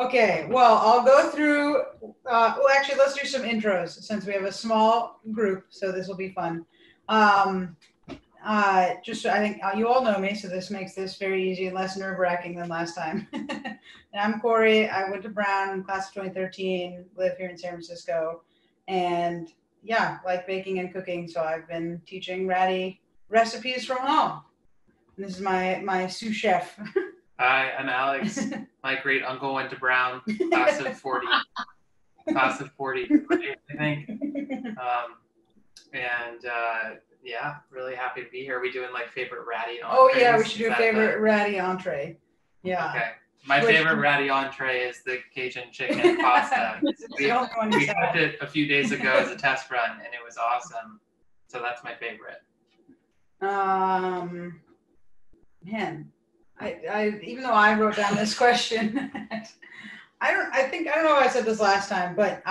Okay, well, I'll go through, well, actually, let's do some intros since we have a small group, so this will be fun. Just, I think you all know me, so this makes this very easy and less nerve-wracking than last time. And I'm Corey. I went to Brown, class of 2013, live here in San Francisco, and yeah, like baking and cooking, so I've been teaching Ratty recipes from home. And this is my sous chef. Hi, I'm Alex. My great uncle went to Brown, class of 40. Class of 40, I think. Yeah, really happy to be here. Are we doing like favorite Ratty entrees? Oh yeah, we should do a favorite Ratty entree. Yeah. Okay. My favorite Ratty entree is the Cajun chicken pasta. We cooked it a few days ago as a test run, and it was awesome. So that's my favorite. Man, I even though I wrote down this question, I don't know if I said this last time, but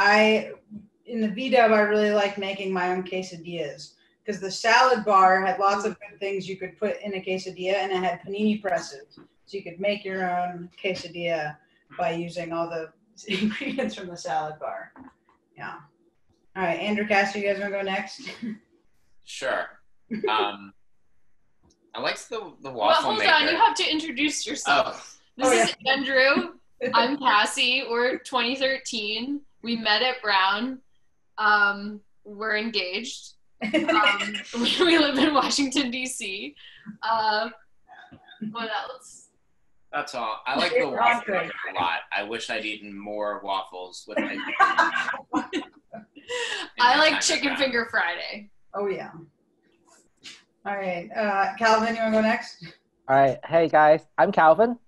in the VDub I really like making my own quesadillas because the salad bar had lots of good things you could put in a quesadilla, and it had panini presses, so you could make your own quesadilla by using all the ingredients from the salad bar. Yeah. All right, Andrew Castor, you guys want to go next? Sure. I like the waffle maker. Well, hold on. You have to introduce yourself. This is Andrew. I'm Cassie. We're 2013. We met at Brown. We're engaged. We live in Washington, D.C. What else? That's all. I like the waffle maker a lot. I wish I'd eaten more waffles with my I like Chicken Finger Friday. Oh, yeah. All right, Calvin, you want to go next? All right, hey guys, I'm Calvin.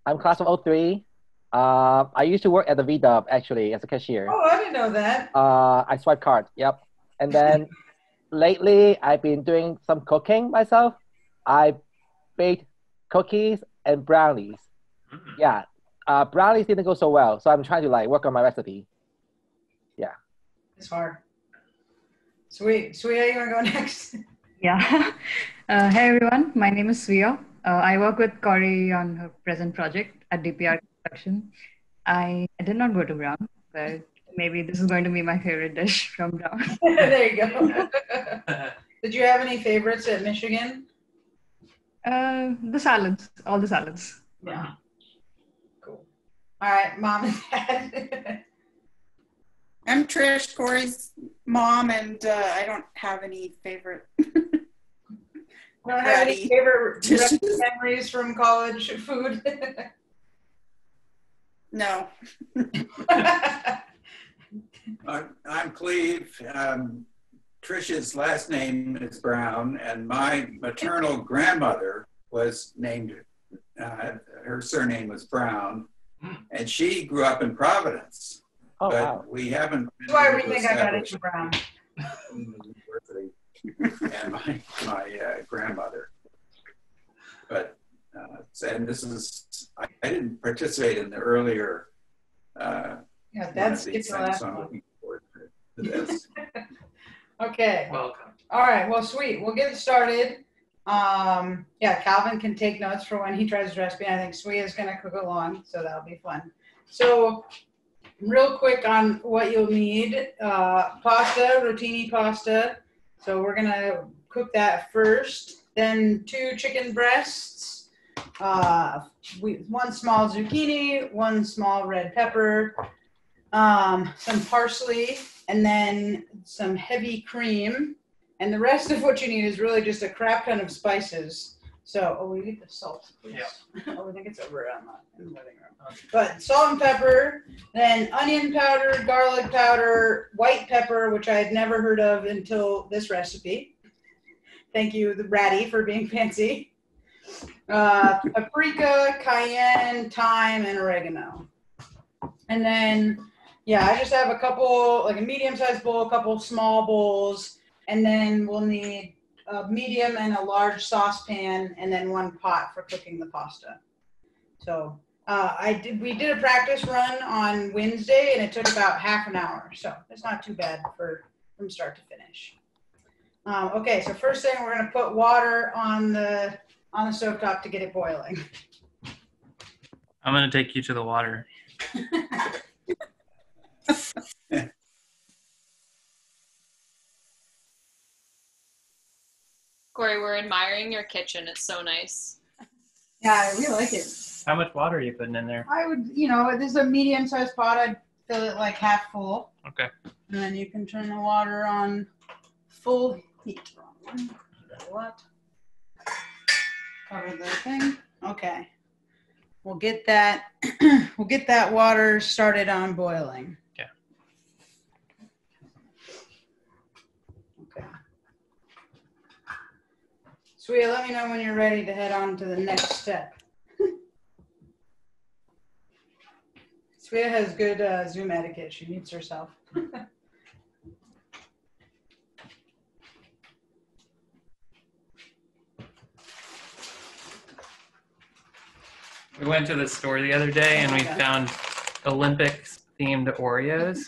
I'm class of 03. I used to work at the VDub actually as a cashier. Oh, I didn't know that. I swipe card, yep. And then lately I've been doing some cooking myself. I baked cookies and brownies. Yeah, brownies didn't go so well, so I'm trying to like work on my recipe. Yeah. It's hard. Sweet, how you want to go next? Yeah. Hey everyone, my name is Svia. I work with Corey on her present project at DPR Construction. I did not go to Brown, but maybe this is going to be my favorite dish from Brown. There you go. Did you have any favorites at Michigan? The salads, all the salads. Yeah. Cool. All right, Mom and Dad. I'm Trish, Corey's mom, and I don't have any favorite. Don't have any favorite memories from college food? No. I'm Cleve. Trish's last name is Brown, and my maternal grandmother was named, her surname was Brown, and she grew up in Providence. Oh, but wow. We haven't. That's why we think I got into Brown. And my grandmother. But, and this is, I didn't participate in the earlier yeah, that's these things, so I'm looking forward to this. Okay. Welcome. All right, well, sweet. We'll get started. Yeah, Calvin can take notes for when he tries his recipe. I think Sui is going to cook along, so that'll be fun. So, real quick on what you'll need. Pasta, rotini pasta. So we're gonna cook that first. Then 2 chicken breasts, 1 small zucchini, 1 small red pepper, some parsley, and then some heavy cream. And the rest of what you need is really just a crap ton of spices. So, we need the salt, please. Yeah. I think it's over in the living room. But salt and pepper, then onion powder, garlic powder, white pepper, which I had never heard of until this recipe. Thank you, the Ratty, for being fancy. Paprika, cayenne, thyme, and oregano. And then, yeah, I just have a couple, like a medium-sized bowl, a couple small bowls, and then we'll need a medium and a large saucepan, and then 1 pot for cooking the pasta. So we did a practice run on Wednesday, and it took about half an hour. So it's not too bad from start to finish. Okay, so first thing, we're going to put water on the stovetop to get it boiling. I'm going to take you to the water. Corey, we're admiring your kitchen. It's so nice. Yeah, I really like it. How much water are you putting in there? I would, this is a medium-sized pot. I'd fill it like half full. Okay. And then you can turn the water on full heat. What? Cover the thing. Okay. We'll get that. We'll get that water started on boiling. Okay. Okay. Sweet. Let me know when you're ready to head on to the next step. Svea has good Zoom etiquette. She mutes herself. We went to the store the other day and we found Olympics-themed Oreos,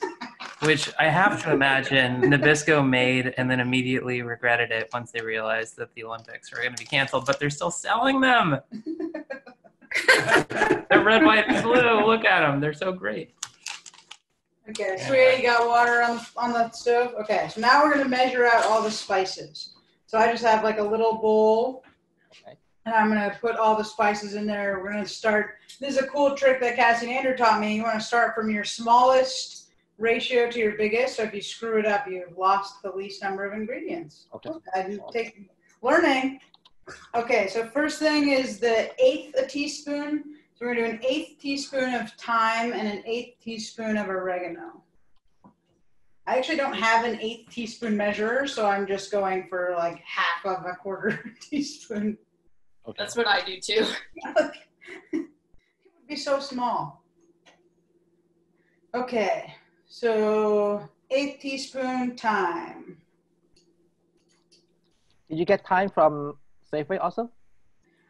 which I have to imagine Nabisco made and then immediately regretted it once they realized that the Olympics were going to be canceled, but they're still selling them. They're red, white, and blue. Look at them. They're so great. Okay, Svea, you got water on the stove? Okay, so now we're going to measure out all the spices. So I just have like a little bowl. And I'm going to put all the spices in there. We're going to start. This is a cool trick that Cassie and Andrew taught me. You want to start from your smallest ratio to your biggest. So if you screw it up, you've lost the least number of ingredients. Okay. I didn't take learning. Okay, so first thing is the 1/8 teaspoon. So we're going to do an 1/8 teaspoon of thyme and an 1/8 teaspoon of oregano. I actually don't have an 1/8 teaspoon measurer, so I'm just going for like half of a 1/4 teaspoon. Okay. That's what I do too. It would be so small. Okay, so 1/8 teaspoon thyme. Did you get thyme from Safeway also?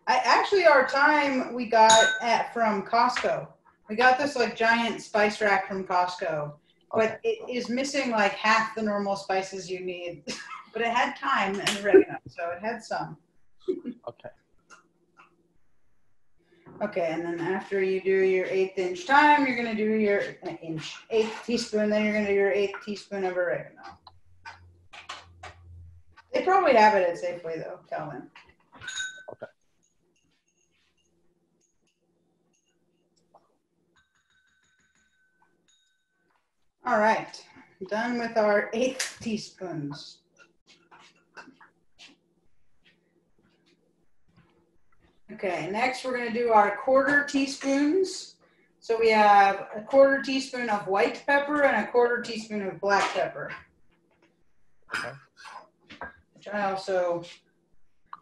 Our thyme we got from Costco. We got this like giant spice rack from Costco, but it is missing like half the normal spices you need. But it had thyme and oregano, so it had some. Okay. Okay, and then after you do your 1/8 inch thyme, you're gonna do your 1/8 teaspoon, then you're gonna do your 1/8 teaspoon of oregano. They probably have it at Safeway though, Calvin. Okay. All right, done with our 1/8 teaspoons. Okay, next we're going to do our 1/4 teaspoons. So we have a 1/4 teaspoon of white pepper and a 1/4 teaspoon of black pepper. Okay. Which I also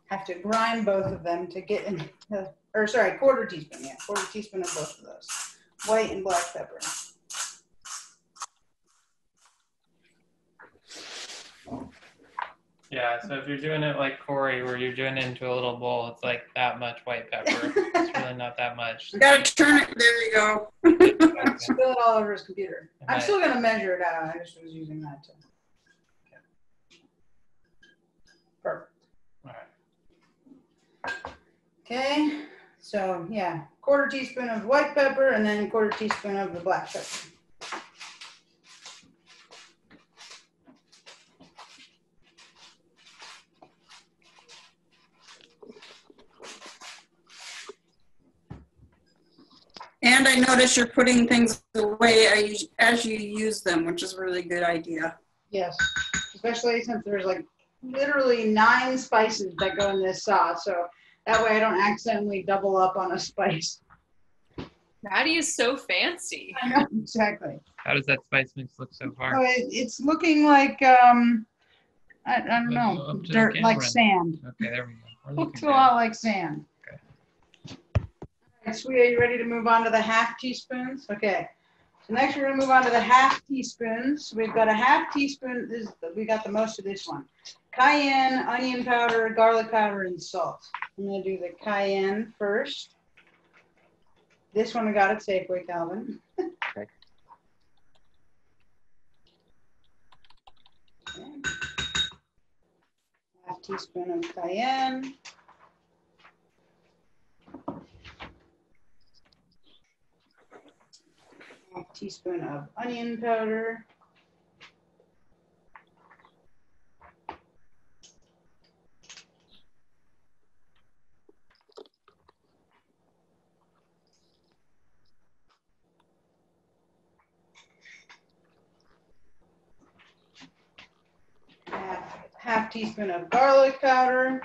have to grind both of them to get in, 1/4 teaspoon, yeah, 1/4 teaspoon of both of those, white and black pepper. Yeah, so if you're doing it like Corey, where you're doing it into a little bowl, it's like that much white pepper. It's really not that much. You gotta turn it. There you go. Spill it all over his computer. I'm still going to measure it out. I just was using that too. Perfect. All right. Okay, so yeah, 1/4 teaspoon of white pepper and then 1/4 teaspoon of the black pepper. And I notice you're putting things away as you use them, which is a really good idea. Yes, especially since there's like literally 9 spices that go in this sauce. So that way I don't accidentally double up on a spice. Maddie is so fancy. I know, exactly. How does that spice mix look so far? Oh, it's looking like, I don't know, Up to the dirt, like camera. sand. Okay, there we go. We're Looks a looking lot like sand. Okay. All right, Sweet, are you ready to move on to the 1/2 teaspoons? Okay. So next we're going to move on to the 1/2 teaspoons. We've got a 1/2 teaspoon. We got the most of this one. Cayenne, onion powder, garlic powder, and salt. I'm going to do the cayenne first. This one we got at Safeway, Calvin. Okay. Okay. 1/2 teaspoon of cayenne. teaspoon of onion powder. Half teaspoon of garlic powder.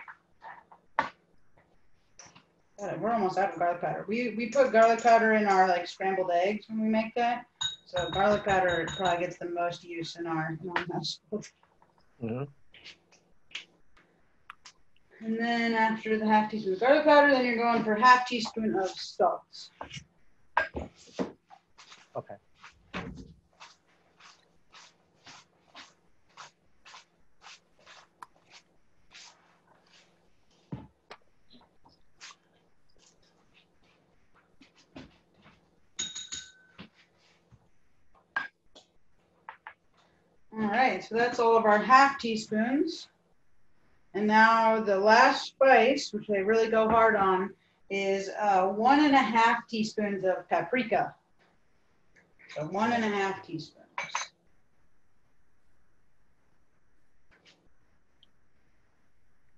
God, we're almost out of garlic powder. We put garlic powder in our like scrambled eggs when we make that. So garlic powder probably gets the most use in our household. Mm-hmm. And then after the half teaspoon of garlic powder, then you're going for half teaspoon of salt. Okay. All right, so that's all of our half teaspoons. And now the last spice, which they really go hard on, is 1.5 teaspoons of paprika. So 1.5 teaspoons.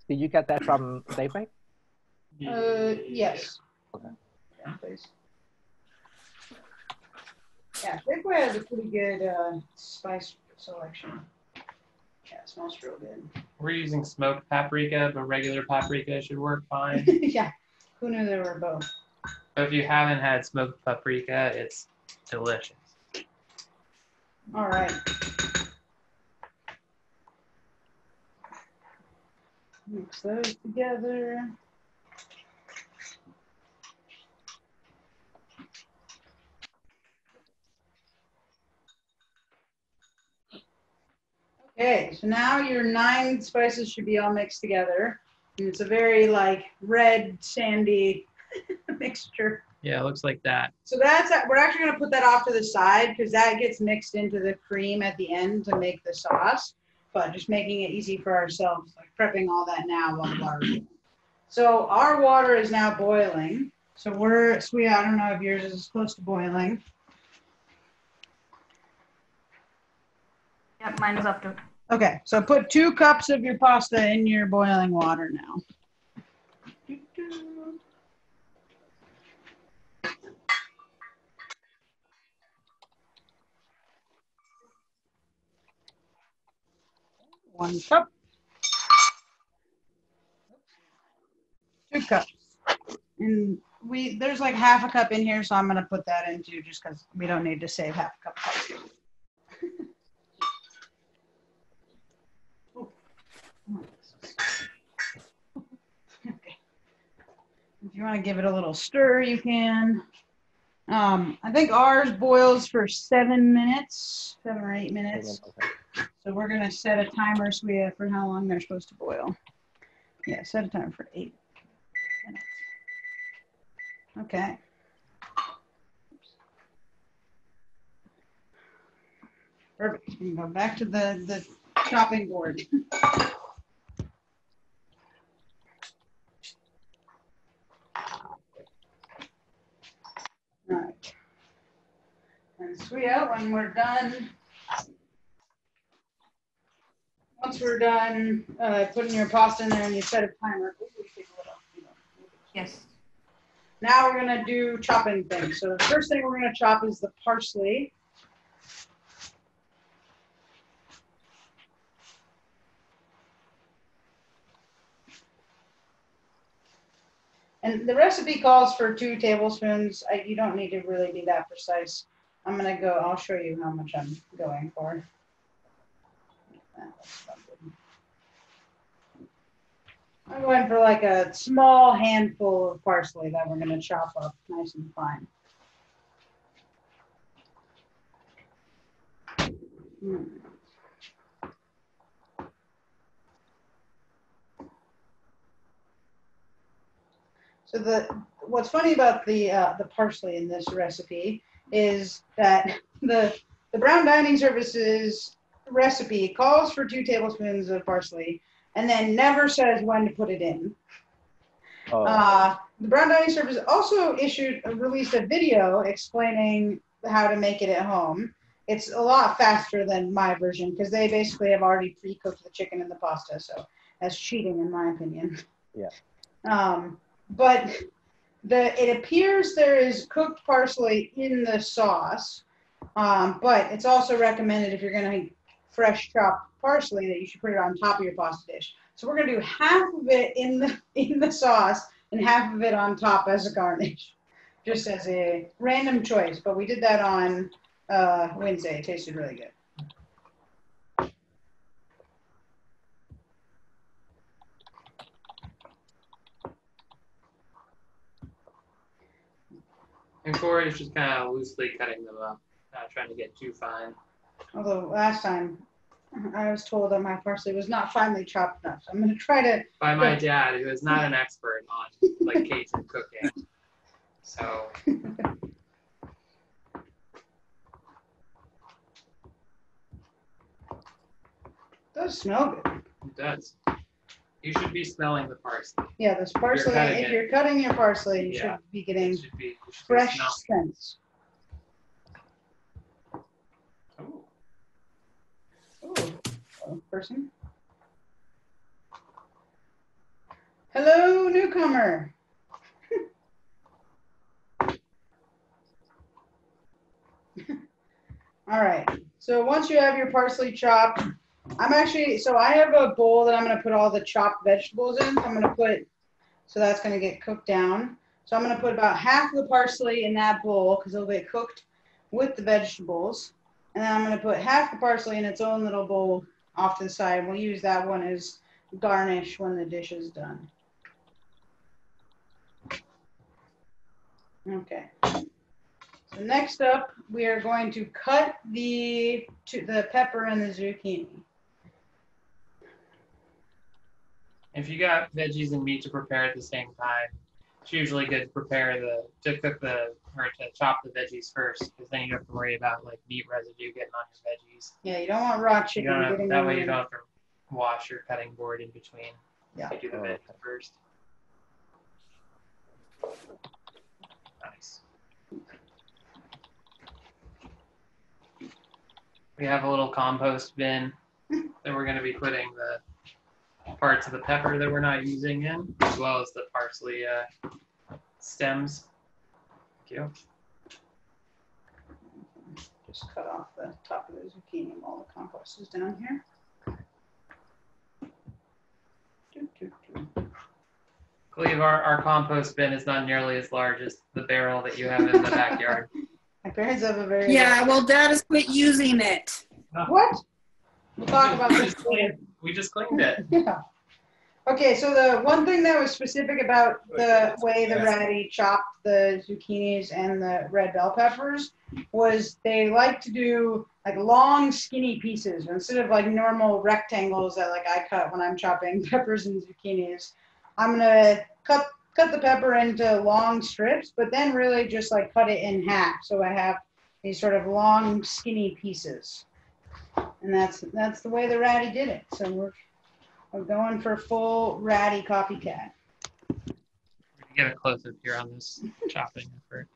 Did you get that from Safeway? Yes. Okay. Yeah, please. Yeah, Safeway has a pretty good spice selection. Yeah, it smells real good. We're using smoked paprika, but regular paprika should work fine. Yeah, who knew they were both? But if you haven't had smoked paprika, it's delicious. All right. Mix those together. Okay, so now your 9 spices should be all mixed together. And it's a very like red, sandy mixture. Yeah, it looks like that. So we're actually gonna put that off to the side because that gets mixed into the cream at the end to make the sauce. But just making it easy for ourselves, like prepping all that now while the water's boiling. So our water is now boiling. So Sweet, I don't know if yours is close to boiling. Yep, mine is up to. Okay, so put 2 cups of your pasta in your boiling water now. One cup. 2 cups. And there's like half a cup in here, so I'm gonna put that in too, just because we don't need to save half a cup of pasta. Okay. If you want to give it a little stir, you can. I think ours boils for 7 minutes, 7 or 8 minutes. Okay. So we're gonna set a timer for how long they're supposed to boil. Yeah, set a timer for 8 minutes. Okay. Perfect. You can go back to the chopping board. All right. And Sweetia, when we're done, once we're done putting your pasta in there and you set a timer, Yes. now we're gonna do chopping things. So the first thing we're gonna chop is the parsley. And the recipe calls for 2 tablespoons. You don't need to really be that precise. I'll show you how much I'm going for. I'm going for like a small handful of parsley that we're going to chop up nice and fine. So what's funny about the parsley in this recipe is that the Brown Dining Services recipe calls for 2 tablespoons of parsley and then never says when to put it in. Oh. The Brown Dining Service also released a video explaining how to make it at home. It's a lot faster than my version because they basically have already pre-cooked the chicken and the pasta, so that's cheating in my opinion. Yeah. But it appears there is cooked parsley in the sauce, but it's also recommended if you're going to fresh chopped parsley that you should put it on top of your pasta dish. So we're going to do half of it in the sauce and half of it on top as a garnish, just as a random choice. But we did that on Wednesday. It tasted really good. And Corey's just kind of loosely cutting them up, not trying to get too fine. Although last time I was told that my parsley was not finely chopped enough. So I'm going to try to. By my dad, who is not an expert on like Cajun cooking. So. It does smell good. It does. You should be smelling the parsley. Yeah, this parsley. If you're cutting your parsley, you should be getting fresh scents. Oh, person. Hello, newcomer. All right. So once you have your parsley chopped, I have a bowl that I'm going to put all the chopped vegetables in. So that's going to get cooked down. So I'm going to put about half the parsley in that bowl because it'll get cooked with the vegetables. And then I'm going to put half the parsley in its own little bowl off to the side. We'll use that one as garnish when the dish is done. Okay. So next up, we are going to cut the pepper and the zucchini. If you got veggies and meat to prepare at the same time, it's usually good to chop the veggies first, because then you don't have to worry about like meat residue getting on your veggies. Yeah, you don't want raw chicken getting that way you don't have to wash your cutting board in between. Yeah. You do the veggies first. Nice. We have a little compost bin that we're going to be putting the parts of the pepper that we're not using in, as well as the parsley stems. Thank you. Just cut off the top of the zucchini while the compost is down here. I believe our compost bin is not nearly as large as the barrel that you have in the backyard. My parents have a very well, Dad has quit using it. What? We'll talk about this later. We just cleaned it. Yeah. Okay, so the one thing that was specific about the way the Ratty chopped the zucchinis and the red bell peppers was they like to do like long skinny pieces instead of like normal rectangles that like I cut when I'm chopping peppers and zucchinis. I'm gonna cut the pepper into long strips, but then really just like cut it in half. So I have these sort of long skinny pieces. And that's the way the Ratty did it. So we're going for full Ratty copycat. We're gonna get a close up here on this chopping effort.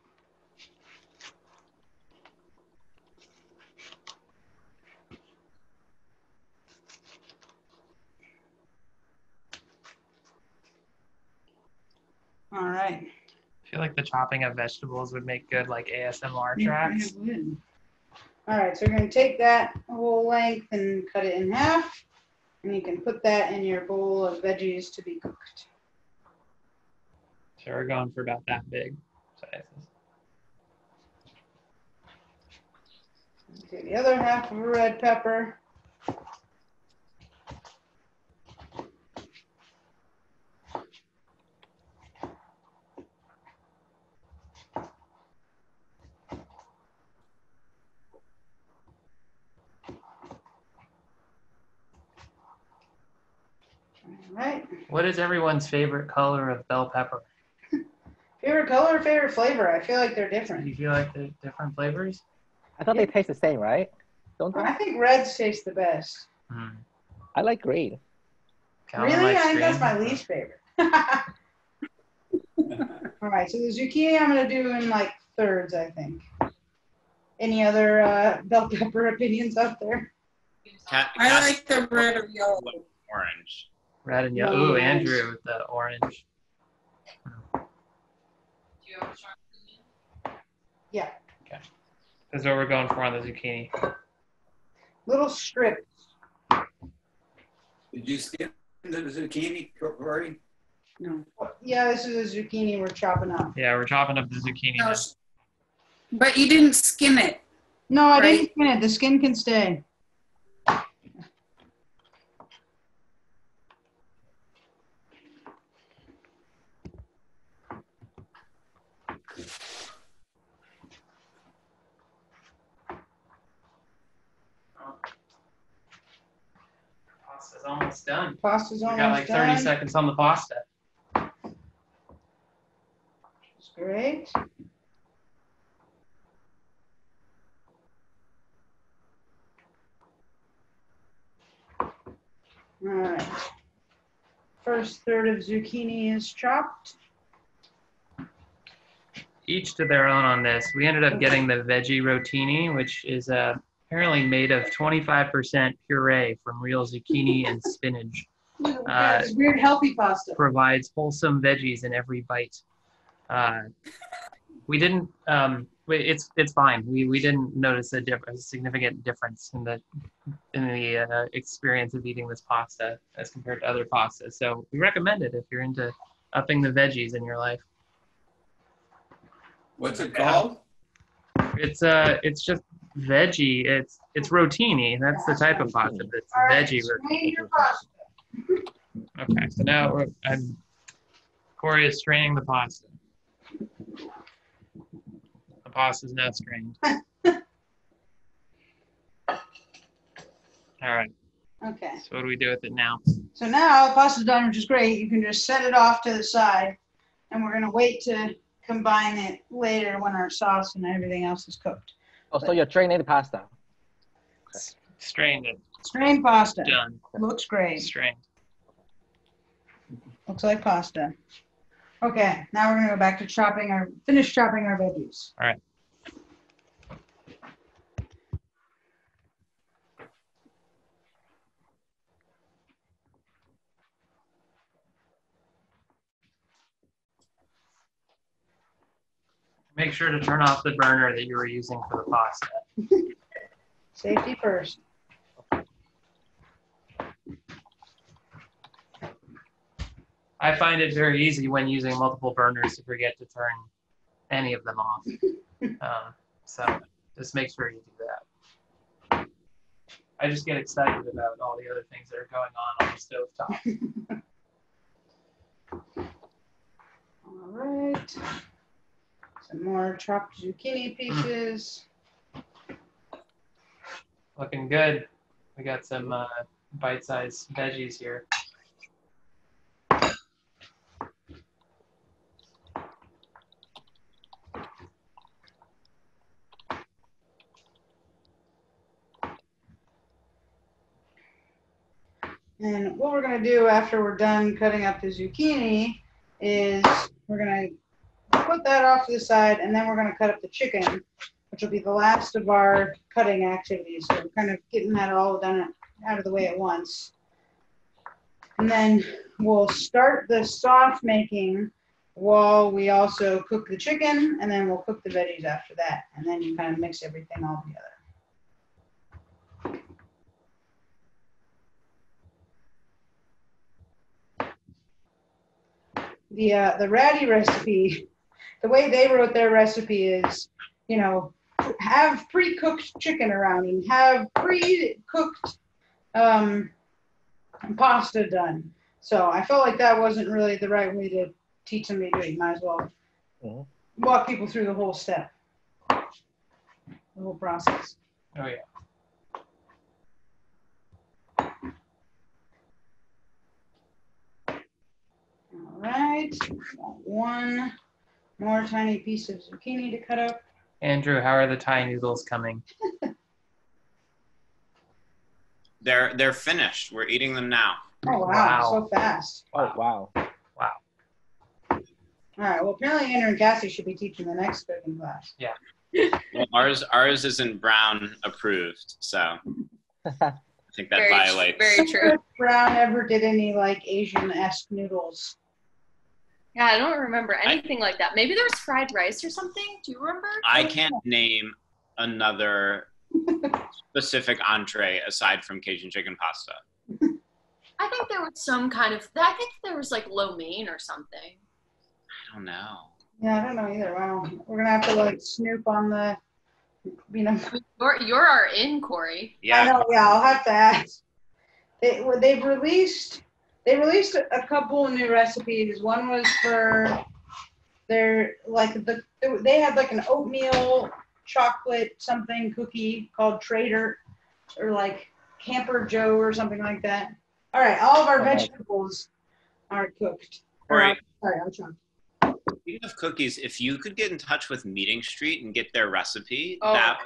All right. I feel like the chopping of vegetables would make good like ASMR tracks. Yeah, it would. All right, so you're going to take that whole length and cut it in half, and you can put that in your bowl of veggies to be cooked. So we're going for about that big sizes. Okay, the other half of a red pepper. Right. What is everyone's favorite color of bell pepper? Favorite color, favorite flavor? I feel like they're Do different. you feel like they're different flavors? I thought they taste the same, right? Don't they? I think reds taste the best. I like green. Really? I think that's my least favorite. All right, so the zucchini I'm going to do in like thirds, I think. Any other bell pepper opinions out there? I like the red or yellow. Orange. Red and yellow. Ooh, Andrew with the orange. Yeah. Okay. That's what we're going for on the zucchini. Little strips. Did you skin the zucchini, Corey? No. Yeah, this is a zucchini we're chopping up. Yeah, we're chopping up the zucchini No, now. but you didn't skin it. No, I Right. didn't skin it. The skin can stay. Pasta's almost done. Pasta's We almost got like 30 done. seconds on the pasta. That's great. All right. First third of zucchini is chopped. Each to their own on this. We ended up getting the veggie rotini, which is apparently made of 25% puree from real zucchini and spinach. This weird healthy pasta. Provides wholesome veggies in every bite. We didn't. It's fine. We didn't notice a significant difference in the experience of eating this pasta as compared to other pastas. So we recommend it if you're into upping the veggies in your life. What's it called? It's just veggie. It's rotini. That's the type of pasta. It's All right, veggie strain rotini. your pasta. Okay, so now Corey is straining the pasta. The pasta is now strained. All right. Okay. So what do we do with it now? So now the pasta's done, which is great. You can just set it off to the side, and we're gonna wait to combine it later when our sauce and everything else is cooked. Oh, so you're training the pasta. Strained it. Strained pasta. Done. Looks great. Strained. Looks like pasta. Okay, now we're gonna go back to finish chopping our veggies. All right. Make sure to turn off the burner that you were using for the pasta. Safety first. I find it very easy when using multiple burners to forget to turn any of them off. So just make sure you do that. I just get excited about all the other things that are going on the stovetop. All right. Some more chopped zucchini pieces. Looking good. We got some bite-sized veggies here. And what we're gonna do after we're done cutting up the zucchini is we're gonna put that off to the side, and then we're gonna cut up the chicken, which will be the last of our cutting activities. So we're kind of getting that all done out of the way at once. And then we'll start the sauce making while we also cook the chicken, and then we'll cook the veggies after that. And then you kind of mix everything all together. The Ratty recipe, the way they wrote their recipe is, you know, have pre-cooked chicken around and have pre-cooked pasta done. So I felt like that wasn't really the right way to teach somebody to do it. You might as well walk people through the whole step, the whole process. Oh yeah. All right, got one more tiny piece of zucchini to cut up. Andrew, how are the Thai noodles coming? They're finished. We're eating them now. Oh wow, Wow. so fast. Oh, wow. All right, well apparently Andrew and Cassie should be teaching the next cooking class. Yeah. Well, ours isn't brown approved, so I think that violates. Very true. Brown ever did any like Asian-esque noodles? Yeah, I don't remember anything like that. Maybe there was fried rice or something. Do you remember? I can't name another specific entree aside from Cajun chicken pasta. I think there was some kind of. I think there was like lo mein or something. I don't know. Yeah, I don't know either. Wow, we're gonna have to like snoop on the, you know. You're our in, Corey. Yeah. I know. Yeah, I'll have to ask. They released a couple of new recipes. One was for their they had like an oatmeal chocolate something cookie called Trader, or like Camper Joe or something like that. All right, all of our vegetables are cooked. Corey, sorry, I'm trying. Speaking of cookies, if you could get in touch with Meeting Street and get their recipe, Oh, that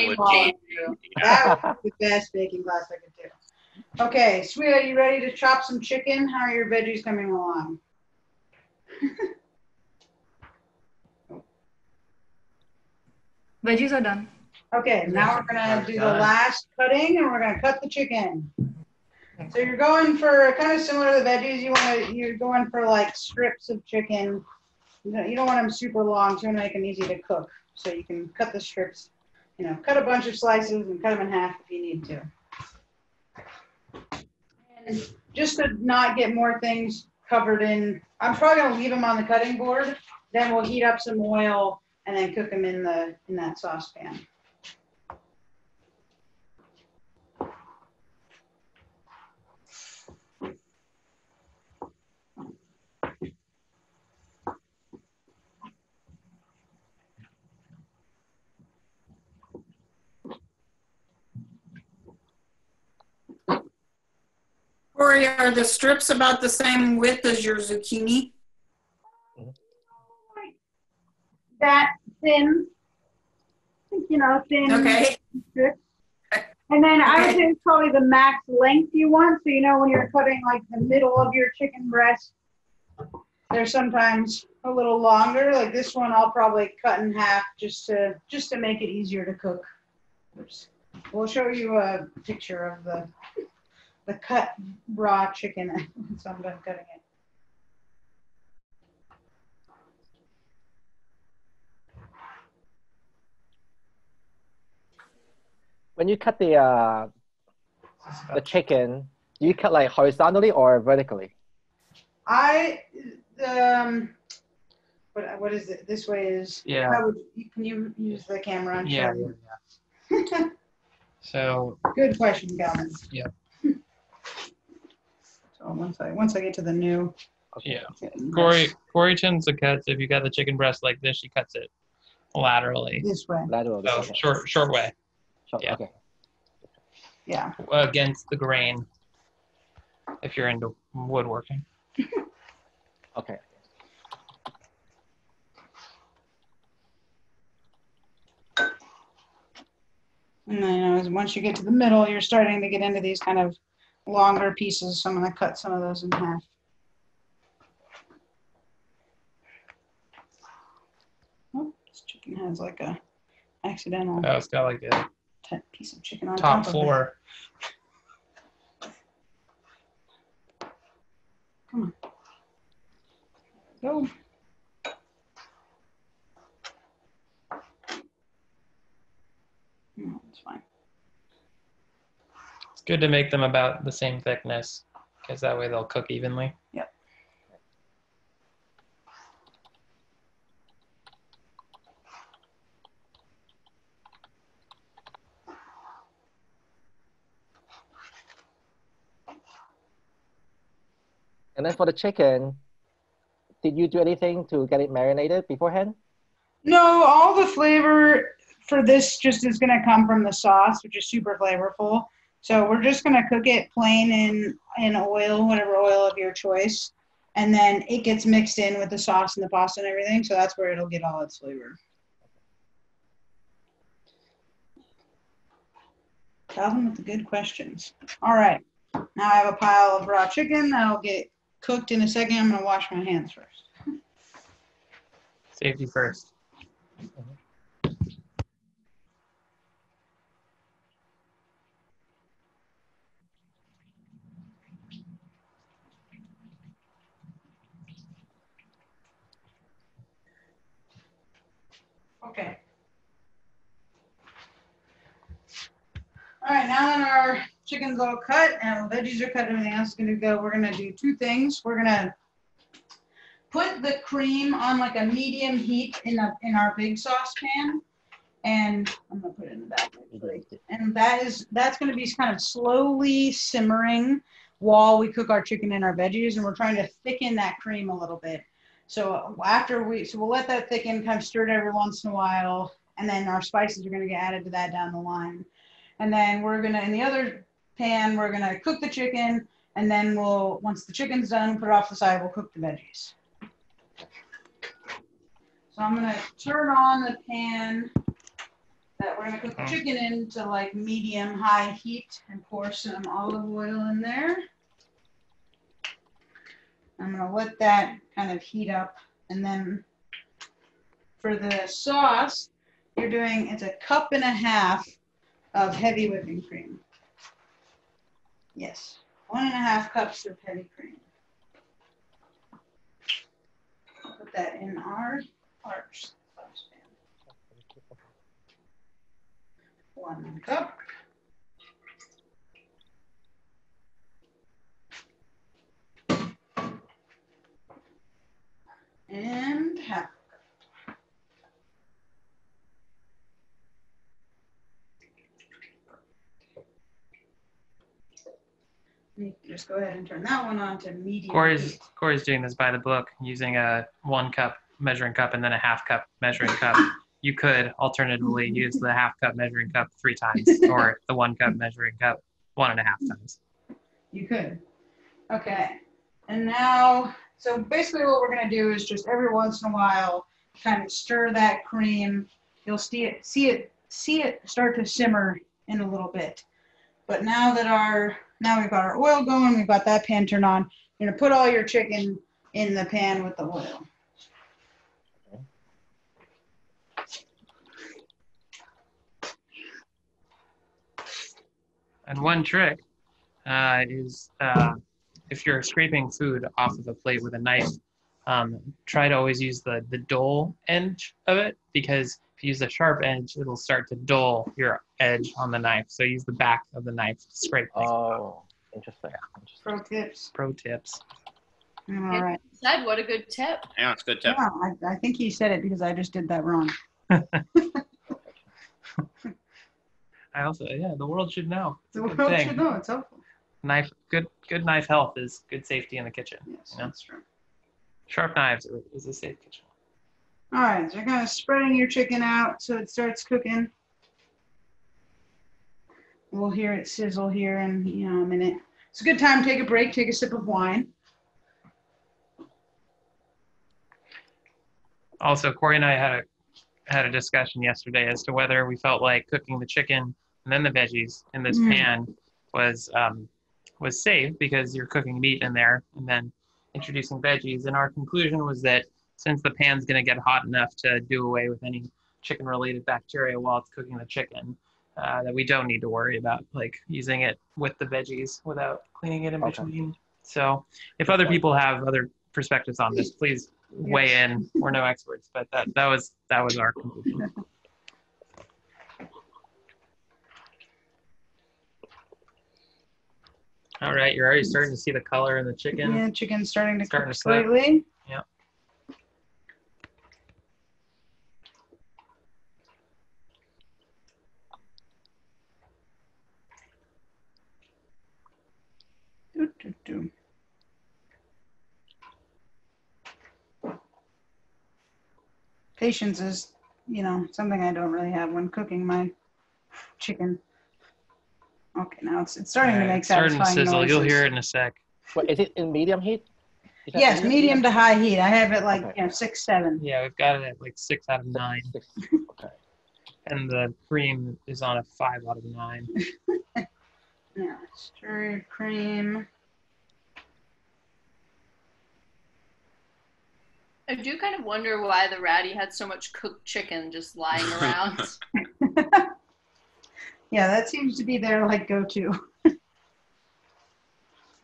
would game be That would be the best baking class I could do. Okay, Sweet, are you ready to chop some chicken? How are your veggies coming along? Veggies are done. Okay, now we're gonna do the last cutting, and we're gonna cut the chicken. So you're going for kind of similar to the veggies. You're going for like strips of chicken. You don't want them super long, so you want to make them easy to cook. So you can cut the strips. You know, cut a bunch of slices and cut them in half if you need to. And just to not get more things covered in, I'm probably gonna leave them on the cutting board. Then we'll heat up some oil and then cook them in that saucepan. Corey, are the strips about the same width as your zucchini? That thin, thin Okay. strips. And then I would say it's probably the max length you want. So, when you're cutting like the middle of your chicken breast, they're sometimes a little longer. Like this one, I'll probably cut in half just to make it easier to cook. Oops. We'll show you a picture of the cut raw chicken once I'm done cutting it. When you cut the chicken, do you cut like horizontally or vertically? What is it? This way is. Yeah. Can you use the camera and Yeah. show you? So. Good question, Calvin. Yep. So once I get to the new. Yeah. Corey tends to cut. If you got the chicken breast like this, she cuts it laterally. This way. Laterally. So okay. short way. Yeah. Okay. Yeah. Against the grain. If you're into woodworking. Okay. And then once you get to the middle, you're starting to get into these kind of longer pieces. So I'm going to cut some of those in half. Oh, this chicken has like a accidental It's got like a piece of chicken on top top floor. Of it. Come on. Go. No, it's fine. It's good to make them about the same thickness, because that way they'll cook evenly. Yep. And then for the chicken, did you do anything to get it marinated beforehand? No, all the flavor for this just is going to come from the sauce, which is super flavorful. So we're just going to cook it plain in oil, whatever oil of your choice. And then it gets mixed in with the sauce and the pasta and everything. So that's where it'll get all its flavor. Calvin with the good questions. All right. Now I have a pile of raw chicken that'll get cooked in a second. I'm going to wash my hands first. Safety first. Okay. All right, now that our chicken's all cut and the veggies are cut, everything else is gonna go. We're gonna do two things. We're gonna put the cream on like a medium heat in our big saucepan, and I'm gonna put it in the back actually. And that's gonna be kind of slowly simmering while we cook our chicken and our veggies, and we're trying to thicken that cream a little bit. So we'll let that thicken, kind of stir it every once in a while, and then our spices are gonna get added to that down the line. And then we're gonna, in the other pan, we're gonna cook the chicken, and then once the chicken's done, put it off the side, we'll cook the veggies. So I'm gonna turn on the pan that we're gonna cook the chicken in to like medium-high heat and pour some olive oil in there. I'm gonna let that kind of heat up, and then for the sauce, it's 1.5 cups of heavy whipping cream. Yes, 1.5 cups of heavy cream. Put that in our large saucepan. 1 cup. And 1/2 cup. You can just go ahead and turn that one on to medium heat. Corey's doing this by the book, using a 1 cup measuring cup and then a 1/2 cup measuring cup. You could alternatively use the 1/2 cup measuring cup 3 times, or the 1 cup measuring cup 1.5 times. You could. Okay. And now, so basically what we're going to do is just every once in a while, kind of stir that cream. You'll see it start to simmer in a little bit. But now we've got our oil going, we've got that pan turned on. You're going to put all your chicken in the pan with the oil. And one trick is if you're scraping food off of a plate with a knife, try to always use the dull edge of it, because if you use the sharp edge, it'll start to dull your edge on the knife. So use the back of the knife to scrape things off. Oh, interesting. Pro tips. Pro tips. All right. Said, what a good tip. Yeah, it's a good tip. Yeah, I think he said it because I just did that wrong. The world should know. It's a The good world thing. should know. It's helpful. Good knife health is good safety in the kitchen. Yes, You know? that's true. Sharp knives is a safe kitchen. All right, so you're kind of spreading your chicken out so it starts cooking. We'll hear it sizzle here in a minute. It's a good time to take a break, take a sip of wine. Also, Corey and I had a discussion yesterday as to whether we felt like cooking the chicken and then the veggies in this pan was safe, because you're cooking meat in there and then introducing veggies. And our conclusion was that since the pan's going to get hot enough to do away with any chicken-related bacteria while it's cooking the chicken, that we don't need to worry about like using it with the veggies without cleaning it in between. So if other people have other perspectives on this, please weigh in. We're no experts, but that was our conclusion. All right, you're already starting to see the color in the chicken. Yeah, chicken's starting to cook cook. slightly. Yeah. Do. Patience is, something I don't really have when cooking my chicken. Okay, now it's starting to make starting satisfying to sizzle. noises. You'll hear it in a sec. Wait, is it in medium heat? Yes, medium to high heat. I have it like 6, 7. Yeah, we've got it at like 6 out of 9. 6. Okay. And the cream is on a 5 out of 9. Now, stir your cream. I do kind of wonder why the Ratty had so much cooked chicken just lying around. Yeah, that seems to be their go-to.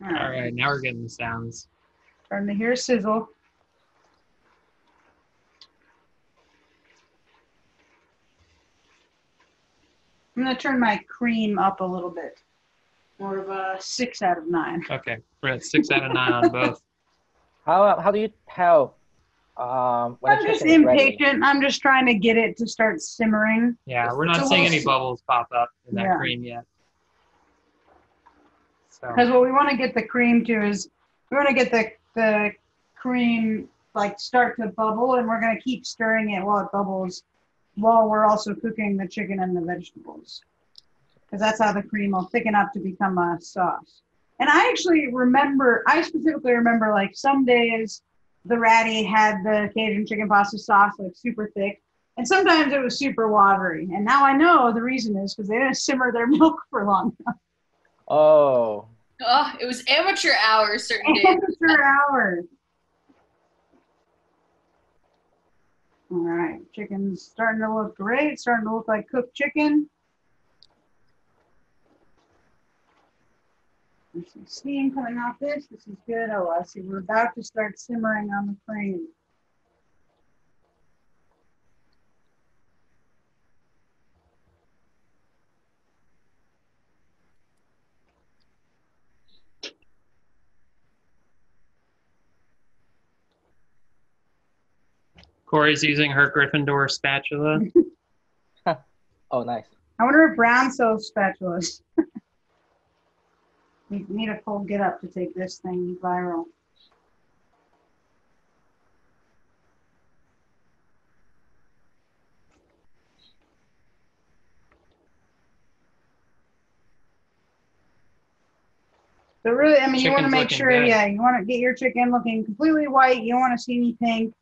All right, now we're getting the sounds. Starting to hear sizzle. I'm gonna turn my cream up a little bit. More of a 6 out of 9. Okay, we're at 6 out of 9 on both. How do you tell when I'm a just chicken is ready? impatient. I'm just trying to get it to start simmering. Yeah, we're not So seeing we'll any see. bubbles pop up in that Yeah. cream yet. So Because what we want to get the cream to is we want to get the cream like start to bubble, and we're going to keep stirring it while it bubbles, while we're also cooking the chicken and the vegetables. Because that's how the cream will thicken up to become a sauce. And I specifically remember like some days the Ratty had the Cajun chicken pasta sauce like super thick, and sometimes it was super watery. And now I know the reason is because they didn't simmer their milk for long enough. Oh, Oh, it was amateur hour certain days. Amateur hour. All right, chicken's starting to look great. Starting to look like cooked chicken. There's some steam coming off this. This is good. Oh, I see. We're about to start simmering on the cream. Corey's using her Gryffindor spatula. oh, nice. I wonder if Brown sells spatulas. We need a full get up to take this thing viral. So really, I mean, you want to Chicken's make looking sure, good. yeah, you want to get your chicken looking completely white. You don't want to see any pink.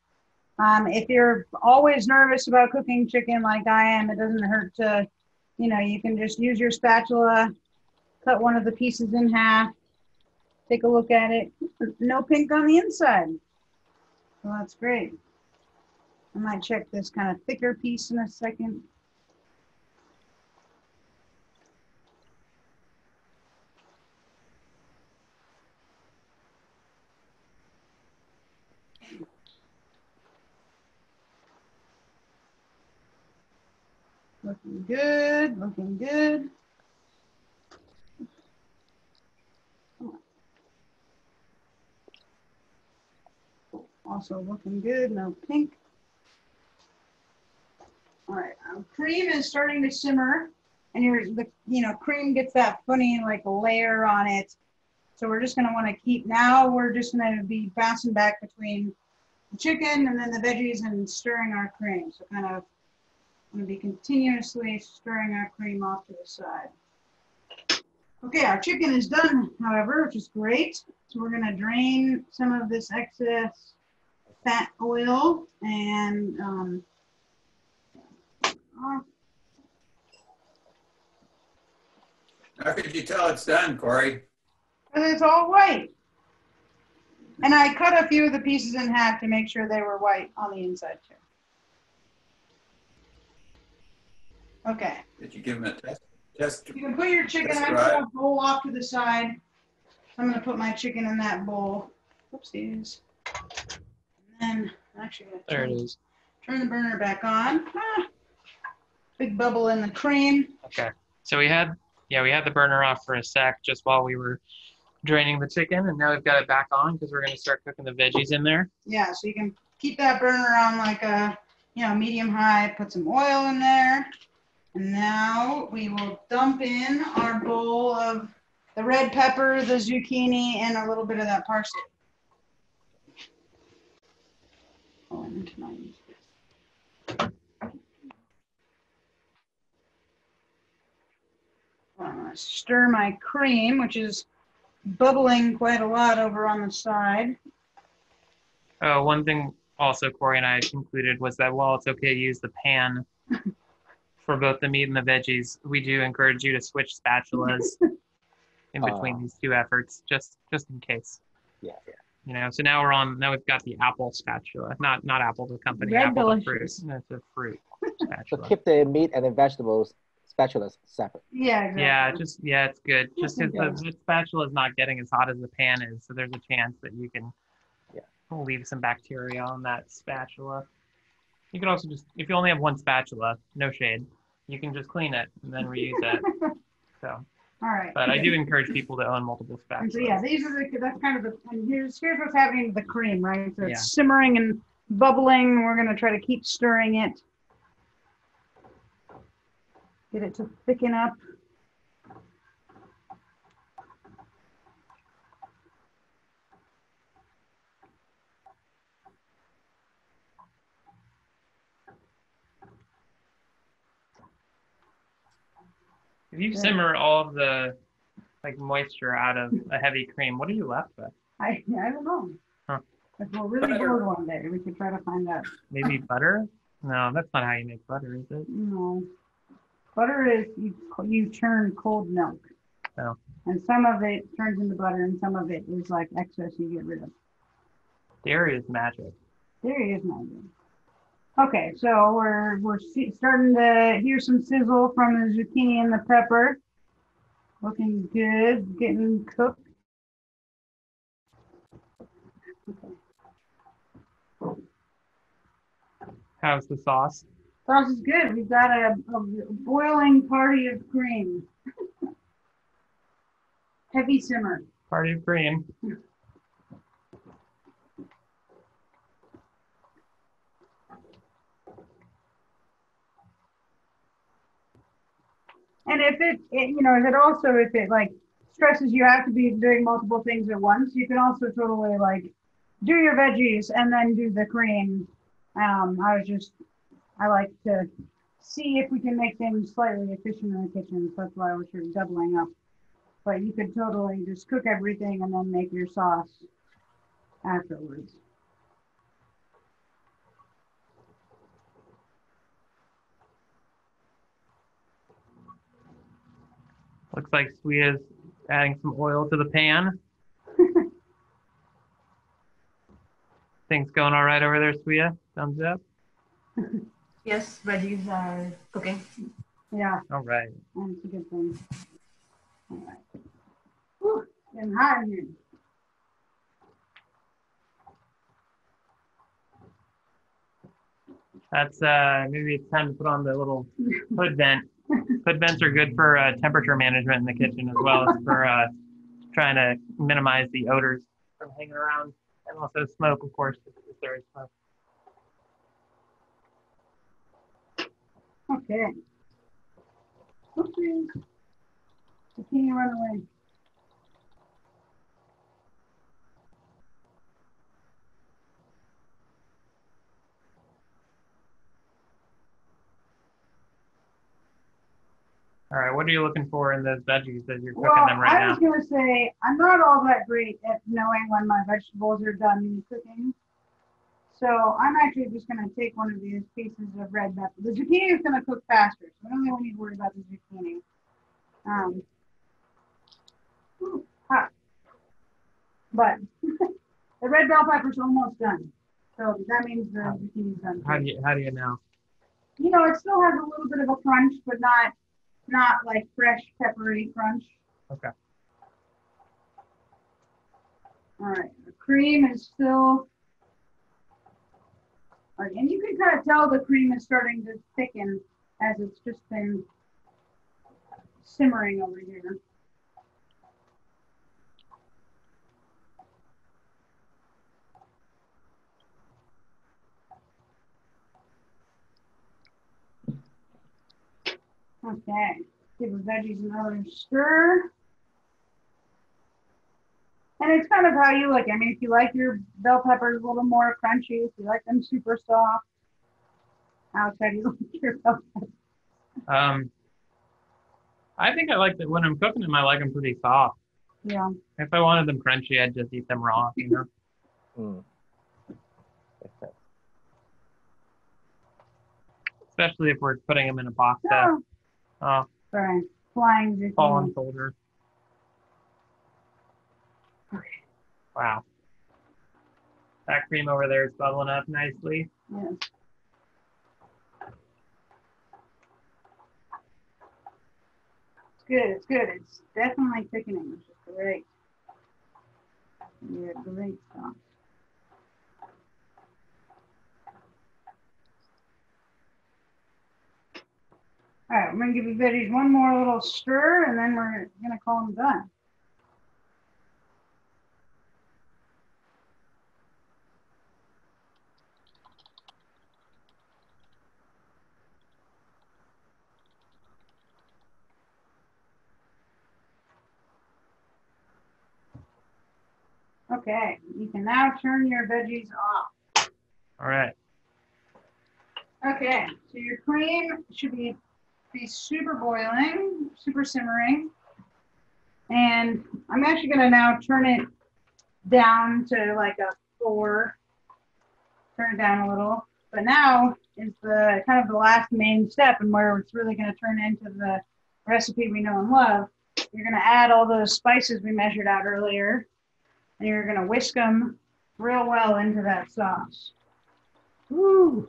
If you're always nervous about cooking chicken like I am, it doesn't hurt to, you can just use your spatula, cut one of the pieces in half, take a look at it. No pink on the inside. Well, that's great. I might check this kind of thicker piece in a second. Looking good, looking good. Also looking good, no pink. All right, cream is starting to simmer, and cream gets that funny like layer on it. So we're just gonna want to we're just gonna be bouncing back between the chicken and then the veggies and stirring our cream. So kind of gonna be continuously stirring our cream off to the side. Okay, our chicken is done, however, which is great. So we're gonna drain some of this excess fat oil and How could you tell it's done, Corey? and it's all white. And I cut a few of the pieces in half to make sure they were white on the inside too. Okay. Did you give him a test? You can put your chicken, That's I right. put a bowl off to the side. I'm gonna put my chicken in that bowl. Oopsies. And then actually I'm There it gonna is. turn the burner back on. Big bubble in the cream. Okay. So we had the burner off for a sec just while we were draining the chicken, and now we've got it back on because we're going to start cooking the veggies in there. Yeah, so you can keep that burner on like a, medium high, put some oil in there. And now we will dump in our bowl of the red pepper, the zucchini, and a little bit of that parsley. Oh, into my I'm going to stir my cream, which is bubbling quite a lot over on the side. One thing also Corey and I concluded was that while it's okay to use the pan for both the meat and the veggies, we do encourage you to switch spatulas in between these two efforts, just in case. Yeah. So now we've got the apple spatula, not Apple the company, Red Apple the fruit. Delicious. It's a fruit So spatula. keep the meat and the vegetables spatulas separate. Yeah, exactly. It's good. Yes, Just it because does. the spatula is not getting as hot as the pan is, so there's a chance that you can leave some bacteria on that spatula. You could also just, if you only have one spatula, no shade, you can just clean it and then reuse it. So, All right. but I do encourage people to own multiple And spatulas. so yeah, these are that's kind of the, and here's what's happening with the cream, right? So it's Yeah. simmering and bubbling. We're gonna try to keep stirring it. Get it to thicken up. If you simmer all of the like moisture out of a heavy cream, what are you left with? I don't know. Huh. If we're really bored one day, we could try to find out. Maybe butter? No, that's not how you make butter, is it? No. Butter is you churn cold milk. Oh. And some of it turns into butter and some of it is like excess you get rid of. Dairy is magic. There is my good. Okay, so we're starting to hear some sizzle from the zucchini and the pepper. Looking good, getting cooked. Okay. How's the sauce? Sauce is good. We've got a boiling party of cream. Heavy simmer. Party of cream. And if if it like stresses you have to be doing multiple things at once, you can also totally like do your veggies and then do the cream. I like to see if we can make things slightly efficient in the kitchen. So that's why I was sort of doubling up. But you could totally just cook everything and then make your sauce afterwards. Looks like Sweeta's adding some oil to the pan. Things going all right over there, Sweeta? Thumbs up? Yes, veggies are cooking. Yeah, All right. that's a good thing. All right. Whew, getting hot in here. That's maybe it's time to put on the little hood vent. Hood vents are good for temperature management in the kitchen as well as for trying to minimize the odors from hanging around, and also smoke, of course, if there is smoke. Okay. Okay. Zucchini run away. All right, what are you looking for in those veggies as you're cooking Well, them right I was now? going to say, I'm not all that great at knowing when my vegetables are done cooking. So I'm actually just going to take one of these pieces of red pepper. The zucchini is going to cook faster, so I don't really need to worry about the zucchini. Hot. But the red bell pepper's almost done. So that means the zucchini's done. How do you know? You know, it still has a little bit of a crunch, but not like fresh peppery crunch. Okay. All right, the cream is still, and you can kind of tell the cream is starting to thicken as it's just been simmering over here. Okay, give the veggies another stir. And it's kind of how you like. I mean, if you like your bell peppers a little more crunchy, if you like them super soft, how do you like your bell peppers? I think I like that when I'm cooking them, I like them pretty soft. Yeah. If I wanted them crunchy, I'd just eat them raw, you know? Mm. Especially if we're putting them in a pasta. No. Oh, Sorry, flying zucchini. fallen soldier. Okay. Wow. That cream over there is bubbling up nicely. Yes. It's good. It's good. It's definitely thickening, which is great. Yeah, great stuff. All right, I'm gonna give the veggies one more little stir, and then we're gonna call them done. Okay, you can now turn your veggies off. All right. Okay, so your cream should be super boiling, super simmering. And I'm actually gonna now turn it down to like a 4. Turn it down a little. But now is the kind of the last main step and where it's really gonna turn into the recipe we know and love. You're gonna add all those spices we measured out earlier, and you're gonna whisk them real well into that sauce. Woo!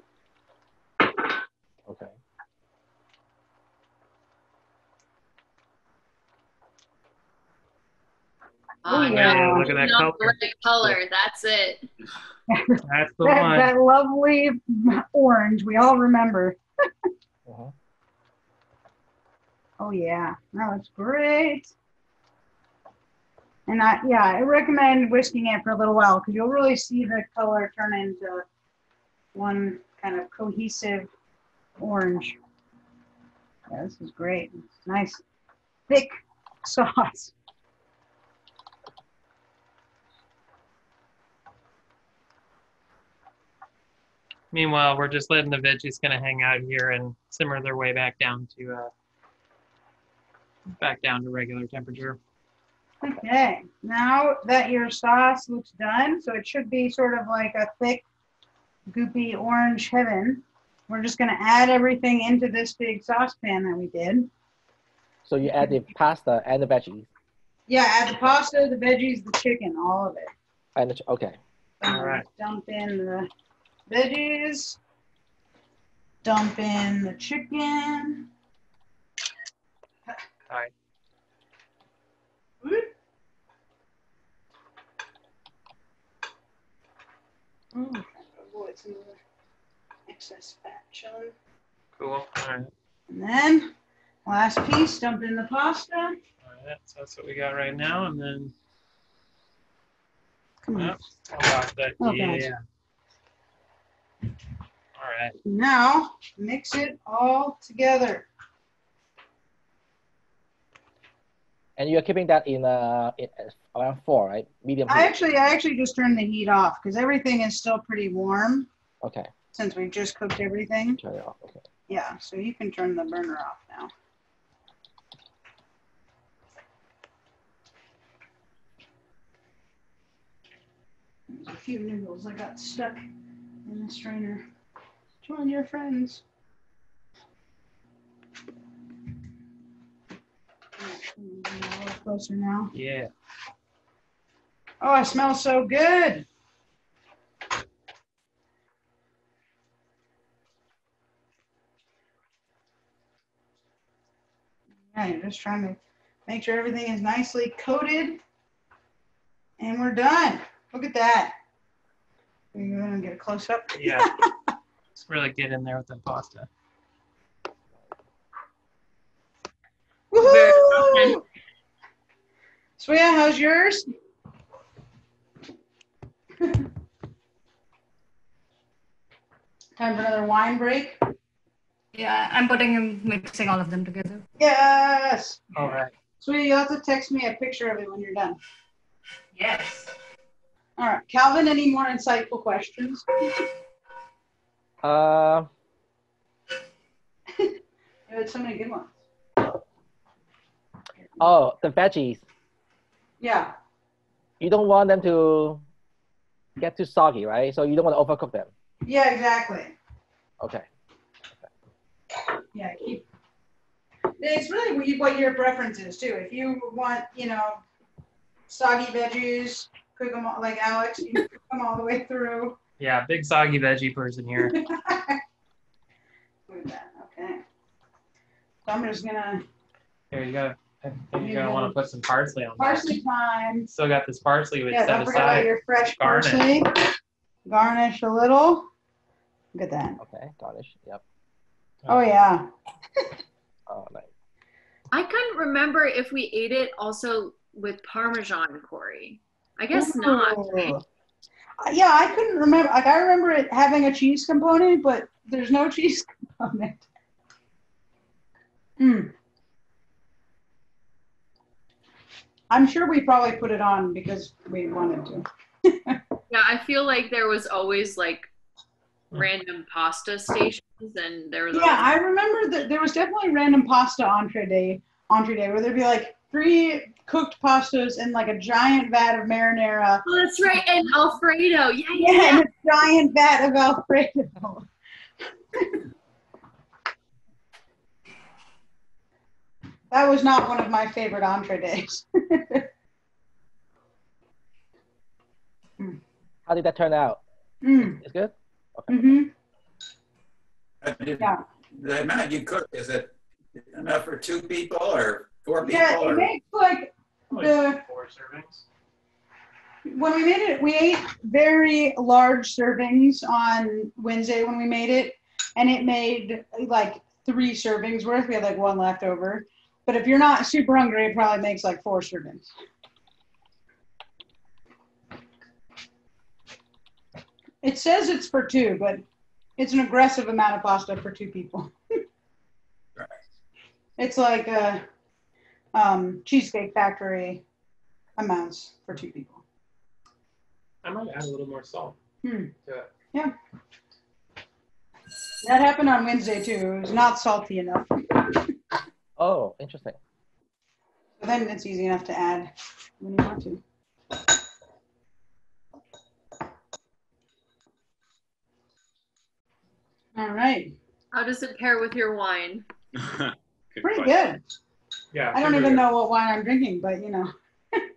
Okay. Oh, yeah. Look at that Not the color. right color. That's it. That's the one. That lovely orange we all remember. Uh-huh. Oh yeah, that looks great. And I recommend whisking it for a little while because you'll really see the color turn into one kind of cohesive orange. Yeah, this is great. It's nice, thick sauce. Meanwhile, we're just letting the veggies kind of hang out here and simmer their way back down to regular temperature. Okay, now that your sauce looks done, so it should be sort of like a thick, goopy orange heaven, we're just gonna add everything into this big saucepan that we did. So you add the pasta and the veggies. Yeah, add the pasta, the veggies, the chicken, all of it. And the, okay. All right. Dump in the veggies. Dump in the chicken. All right. Avoid some of the excess fat chilling. Cool. All right. And then, last piece, dump in the pasta. All right. So that's what we got right now, and then. Come on. Yep. I'll watch that. Oh, Yeah. gosh. All right. Now, mix it all together. And you're keeping that in around 4, right? Medium heat. I actually just turned the heat off because everything is still pretty warm Okay. since we've just cooked everything. Turn it off. Okay. Yeah, so you can turn the burner off now. There's a few noodles that got stuck in the strainer. Join your friends. A little closer now. Yeah. Oh, it smells so good. Yeah, you're just trying to make sure everything is nicely coated. And we're done. Look at that. You're going to get a close up. Yeah. Let's really get in there with the pasta. Woohoo! Swea, how's yours? Time for another wine break. Yeah, I'm mixing all of them together. Yes. All right. Sweetie, you'll have to text me a picture of it when you're done. Yes. All right. Calvin, any more insightful questions? Uh, You had so many good ones. oh, the veggies. Yeah. You don't want them to get too soggy, right? So you don't want to overcook them. Yeah, exactly. Okay. Yeah, it's really what your preference is too. If you want, soggy veggies, cook them all, like Alex, you cook them all the way through. Yeah, big soggy veggie person here. Look at that. Okay. So I'm just gonna Here you go. I think you're gonna want to put some parsley on that. parsley time. Still got this parsley we Yeah, set don't forget about aside. your fresh Garnish. parsley. Garnish a little. Look at that. Okay. Garnish. Yep. Oh yeah. I couldn't remember if we ate it also with Parmesan, Corey. I guess not. Right? Yeah, I couldn't remember. Like, I remember it having a cheese component, but there's no cheese component. I'm sure we probably put it on because we wanted to. Yeah, I feel like there was always like random pasta stations, and there was. Yeah, I remember that there was definitely random pasta entree day where there'd be like 3 cooked pastas and like a giant vat of marinara. Oh, that's right, and Alfredo. Yeah. And a giant vat of Alfredo. That was not one of my favorite entree days. How did that turn out? It's good? Okay. Yeah. The amount you cook, is it enough for 2 people or 4 people? Yeah, it makes like the 4 servings. when we made it, we ate very large servings on Wednesday when we made it, and it made like 3 servings worth. We had like 1 left over. But if you're not super hungry, it probably makes like 4 servings. It says it's for 2, but it's an aggressive amount of pasta for 2 people. Right. It's like a Cheesecake Factory amounts for 2 people. I might add a little more salt to it. Yeah. That happened on Wednesday too. It was not salty enough. Oh, interesting. So then it's easy enough to add when you want to. All right. How does it pair with your wine? Pretty good. Yeah. I don't even know what wine I'm drinking, but you know.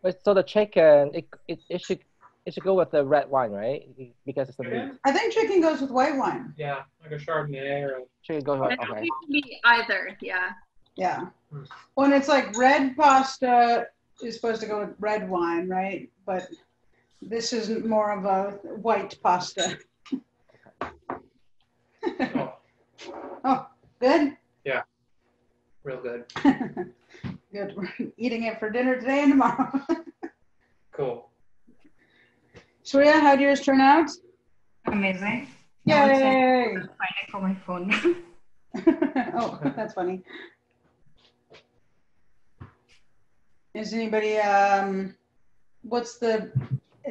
Wait, so the chicken, it should go with the red wine, right? Because it's the meat. I think chicken goes with white wine. Yeah, like a Chardonnay or a... Chicken goes with, It okay. can be either, yeah. Yeah. When it's like red pasta is supposed to go with red wine, right? But this is more of a white pasta. Oh, good? Yeah, real good. Good. We're eating it for dinner today and tomorrow. Cool. Shreya, how'd yours turn out? Amazing. Yay! I'm finding for my phone. Oh, that's funny. Is anybody has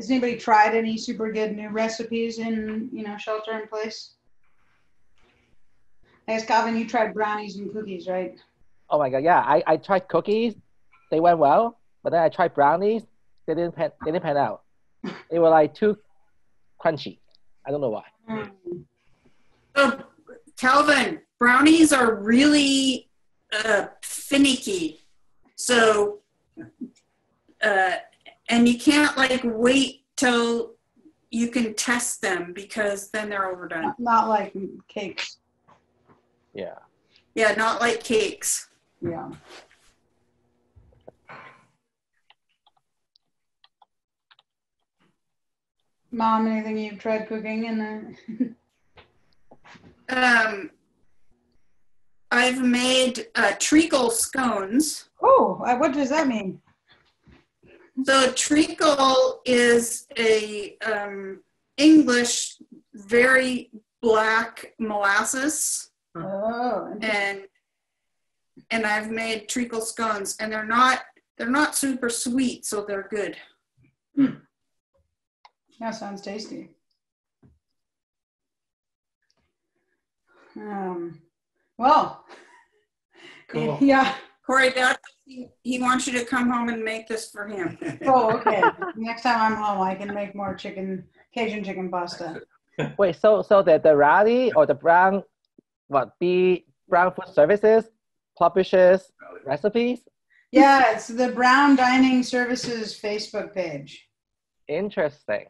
anybody tried any super good new recipes in, shelter in place? I guess, Calvin, you tried brownies and cookies, right? Oh my God, yeah. I tried cookies. They went well. But then I tried brownies. They didn't pan out. They were like too crunchy. I don't know why. Calvin, brownies are really finicky. So, and you can't like wait till you can test them because then they're overdone. Not like cakes. Yeah. Yeah, not like cakes. Yeah. Mom, anything you've tried cooking in the... I've made treacle scones. Oh, what does that mean? So treacle is a English very black molasses. Oh, and I've made treacle scones, and they're not super sweet, so they're good. That sounds tasty. Well, Cool. Yeah. Corey, he wants you to come home and make this for him. Oh, okay. Next time I'm home, I can make more Cajun chicken pasta. Wait, so the rally or the brown food services publishes recipes? Yeah, it's the Brown Dining Services Facebook page. Interesting.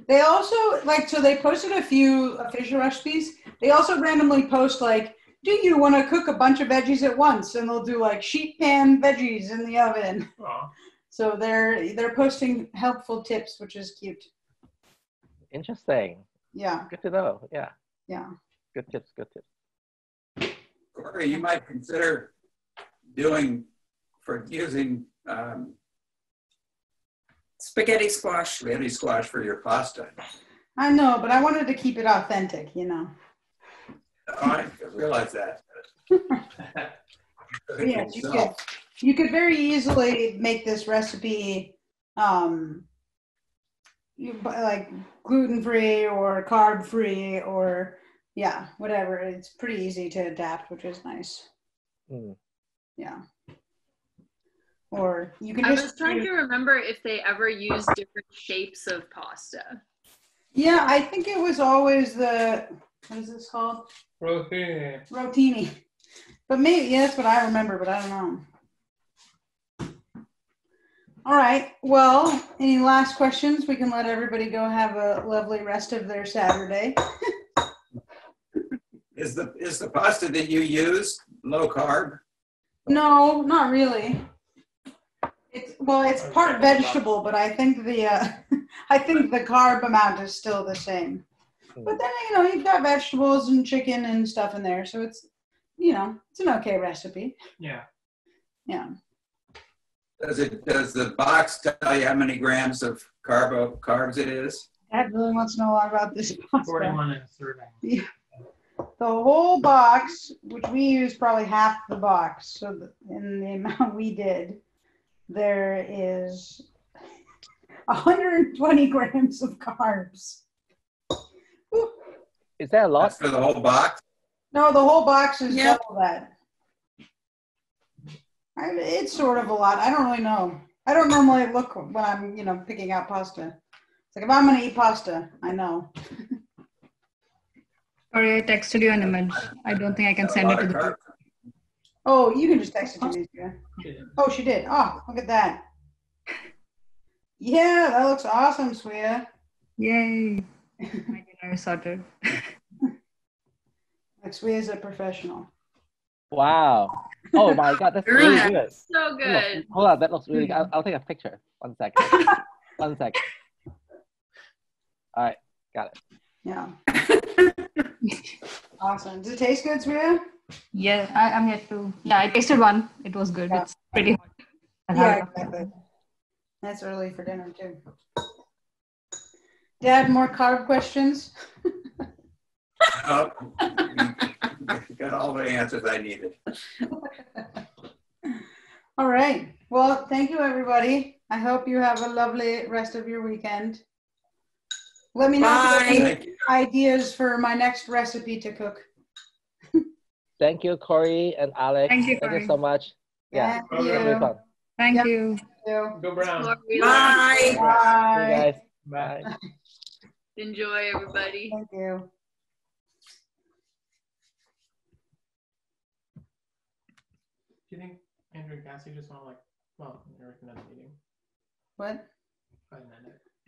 They also they posted a few official recipes. They also randomly post do you want to cook a bunch of veggies at once? And they'll do sheet pan veggies in the oven. Aww. So they're posting helpful tips, which is cute. Interesting. Yeah. Good to know. Yeah. Yeah. Good tips. Corey, you might consider using Spaghetti squash. spaghetti squash for your pasta. I know, but I wanted to keep it authentic, you know. Oh, I realize that. Yes, you could very easily make this recipe like gluten-free or carb-free or yeah, whatever. It's pretty easy to adapt, which is nice. Yeah. Or you can I just was trying to remember if they ever used different shapes of pasta. Yeah, I think it was always what is this called? Rotini. But maybe, yeah, that's what I remember, but I don't know. All right. Well, any last questions? We can let everybody go have a lovely rest of their Saturday. Is the pasta that you use low carb? No, not really. It's part vegetable, but I think I think the carb amount is still the same. But then you've got vegetables and chicken and stuff in there, so it's it's an okay recipe. Yeah. Yeah. Does the box tell you how many grams of carbs it is? Dad really wants to know a lot about this pasta. 41 in a serving. Yeah. The whole box, which we used probably half the box, so in the amount we did, there is 120 grams of carbs. Whew. Is that a lot? That's for the whole box? No, the whole box is Yep. double that. It's sort of a lot. I don't really know. I don't normally look when I'm, picking out pasta. It's like if I'm going to eat pasta, I know. Sorry, I texted you an image. I don't think I can send it to the group. Oh, you can just text it to me. Yeah. Oh, she did. Oh, look at that. Yeah, that looks awesome, Swea. Yay. My dinner is sorted. Like Swea's a professional. Wow. Oh my God, that's really good. So good. Hold on, that looks really good. I'll take a picture. 1 second. 1 second. All right, got it. Yeah. Awesome. Does it taste good, Swea? Yeah, I'm yet to. Yeah, I tasted one. It was good. Yeah. It's pretty hot. Yeah, exactly. That's early for dinner, too. Dad, more carb questions? Oh, you got all the answers I needed. All right. Well, thank you, everybody. I hope you have a lovely rest of your weekend. Let me know if you have Thank any you. ideas for my next recipe to cook. Thank you, Corey and Alex. Thank you, Thank Corey. you so much. Yeah, Thank you. really fun. Thank Yeah. you. Go Brown. Bye. See you Bye. guys. Bye. Bye. Enjoy, everybody. Thank you. Do you think Andrew and Cassie just want to you're another meeting? What? 5 minutes.